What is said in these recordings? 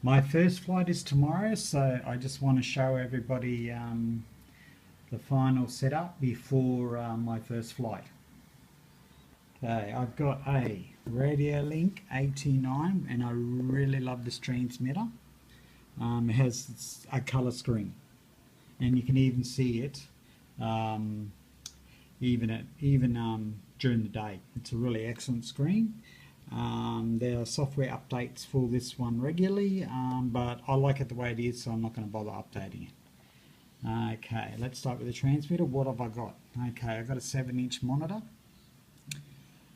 My first flight is tomorrow, so I just want to show everybody the final setup before my first flight. Okay, I've got a Radiolink AT9 and I really love this transmitter. It has a color screen and you can even see it um, even during the day. It's a really excellent screen. There are software updates for this one regularly, but I like it the way it is, so I'm not going to bother updating it. Okay, let's start with the transmitter. What have I got? Okay, I've got a 7-inch monitor.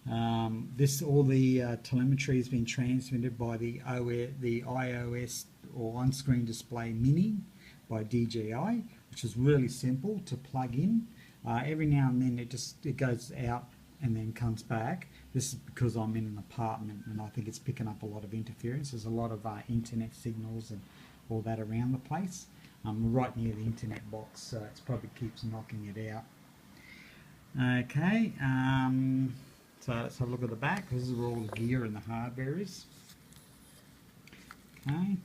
All the telemetry has been transmitted by the iOS or on-screen display Mini by DJI, which is really simple to plug in. Every now and then it goes out and then comes back. This is because I'm in an apartment and I think it's picking up a lot of interference. There's a lot of internet signals and all that around the place. I'm right near the internet box, so it probably keeps knocking it out. Okay, so let's have a look at the back. This is where all the gear and the hardware is. Okay,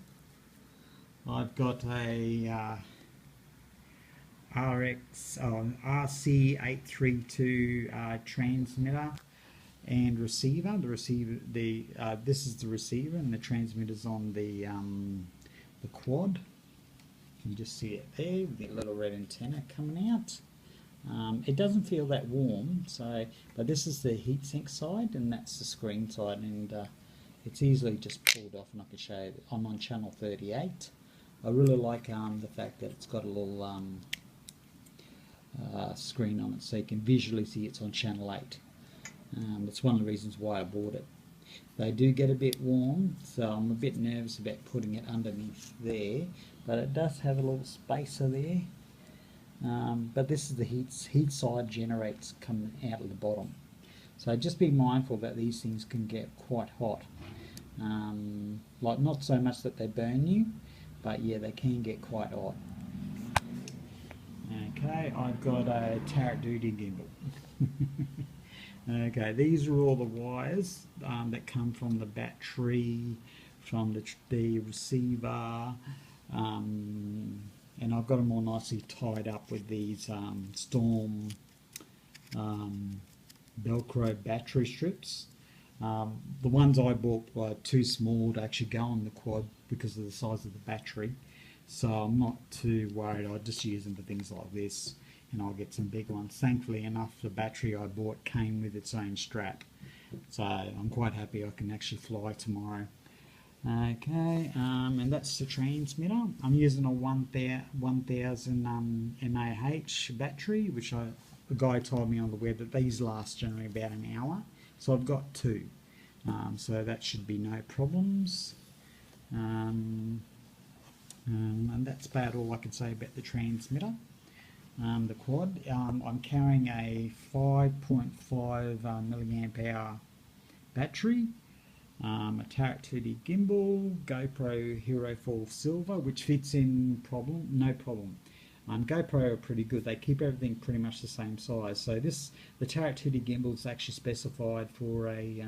I've got a RC832 transmitter and receiver. This is the receiver, and the transmitter's on the quad. You can just see it there with the little red antenna coming out. It doesn't feel that warm, but this is the heatsink side and that's the screen side, and it's easily just pulled off, and I can show you. I'm on channel 38. I really like the fact that it's got a little screen on it, so you can visually see it's on channel 8. That's one of the reasons why I bought it. They do get a bit warm, so I'm a bit nervous about putting it underneath there, but it does have a little spacer there. But this is the heat side generates coming out of the bottom, so just be mindful that these things can get quite hot. Like, not so much that they burn you, but yeah, they can get quite hot. Okay, I've got a Tarrant Duty gimbal. Okay, these are all the wires that come from the battery, from the receiver, and I've got them all nicely tied up with these Storm Velcro battery strips. The ones I bought were too small to actually go on the quad because of the size of the battery, so I'm not too worried. I just use them for things like this, and I'll get some big ones. Thankfully enough, the battery I bought came with its own strap, so I'm quite happy I can actually fly tomorrow. Okay, and that's the transmitter. I'm using a 1000 mAh battery, which the guy told me on the web that these last generally about an hour, so I've got two, so that should be no problems. And that's about all I can say about the transmitter. The quad, I'm carrying a 5.5 milliamp hour battery, a Tarrant 2D gimbal, GoPro Hero 4 Silver, which fits in no problem. GoPro are pretty good. They keep everything pretty much the same size. So the Tarrant 2D gimbal is actually specified for a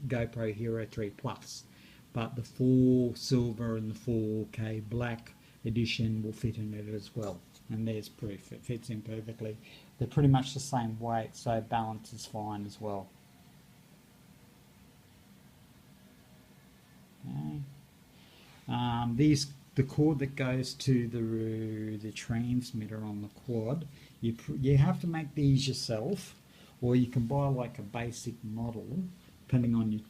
GoPro Hero 3 Plus, but the 4 Silver and the 4K Black edition will fit in it as well. And there's proof, it fits in perfectly. They're pretty much the same weight, so balance is fine as well. Okay. The cord that goes to the transmitter on the quad, you have to make these yourself, or you can buy like a basic model depending on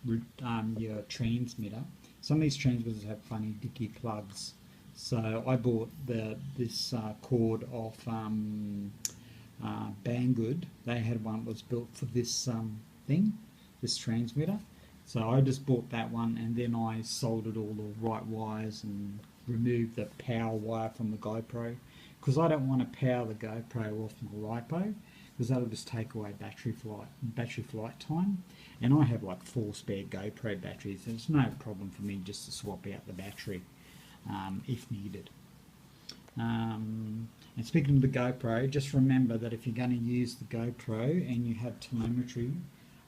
your transmitter. Some of these transmitters have funny dicky plugs, so I bought this cord off Banggood. They had one that was built for this this transmitter. So I just bought that one, and then I soldered all the right wires and removed the power wire from the GoPro, because I don't want to power the GoPro off my LiPo, because that'll just take away battery flight time. And I have like 4 spare GoPro batteries, and it's no problem for me just to swap out the battery if needed. And speaking of the GoPro, just remember that if you're going to use the GoPro and you have telemetry,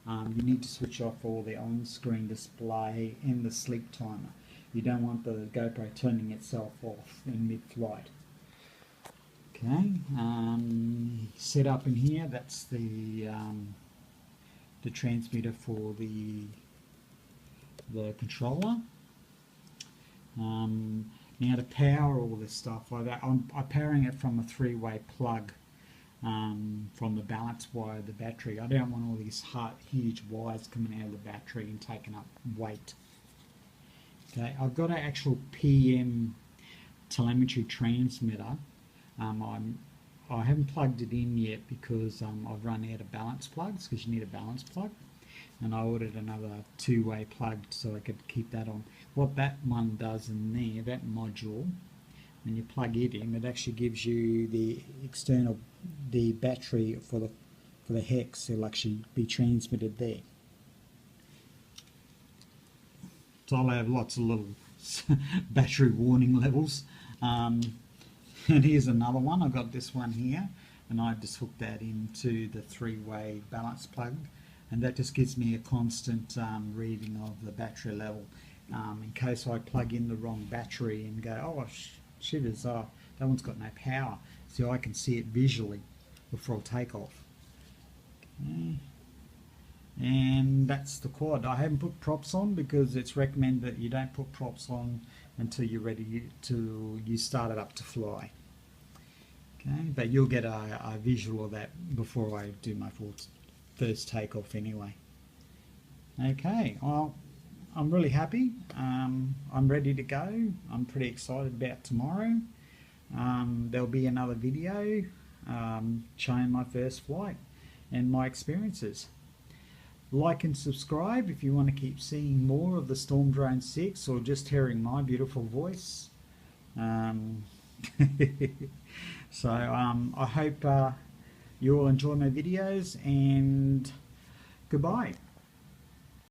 you need to switch off all the on-screen display and the sleep timer, You don't want the GoPro turning itself off in mid-flight. Okay, set up in here, that's the transmitter for the controller. Now to power all this stuff like that, I'm powering it from a 3-way plug from the balance wire of the battery. I don't want all these huge wires coming out of the battery and taking up weight. Okay, I've got an actual PM telemetry transmitter. I haven't plugged it in yet because I've run out of balance plugs, because you need a balance plug, and I ordered another 2-way plug so I could keep that on. What that one does in there, that module, when you plug it in, it actually gives you the external, the battery for the hex. It'll actually be transmitted there. So I'll have lots of little battery warning levels. And here's another one. I've got this one here, and I just hooked that into the 3-way balance plug, and that just gives me a constant reading of the battery level, in case I plug in the wrong battery and go, oh shivers, that one's got no power, so I can see it visually before I take off. Okay. And that's the quad. I haven't put props on because it's recommended that you don't put props on until you're ready to start it up to fly. Okay, but you'll get a visual of that before I do my first takeoff anyway. Okay, well, I'm really happy. I'm ready to go. I'm pretty excited about tomorrow. There'll be another video showing my first flight and my experiences. Like and subscribe if you want to keep seeing more of the Storm Drone 6 or just hearing my beautiful voice. So I hope you all enjoy my videos, and goodbye.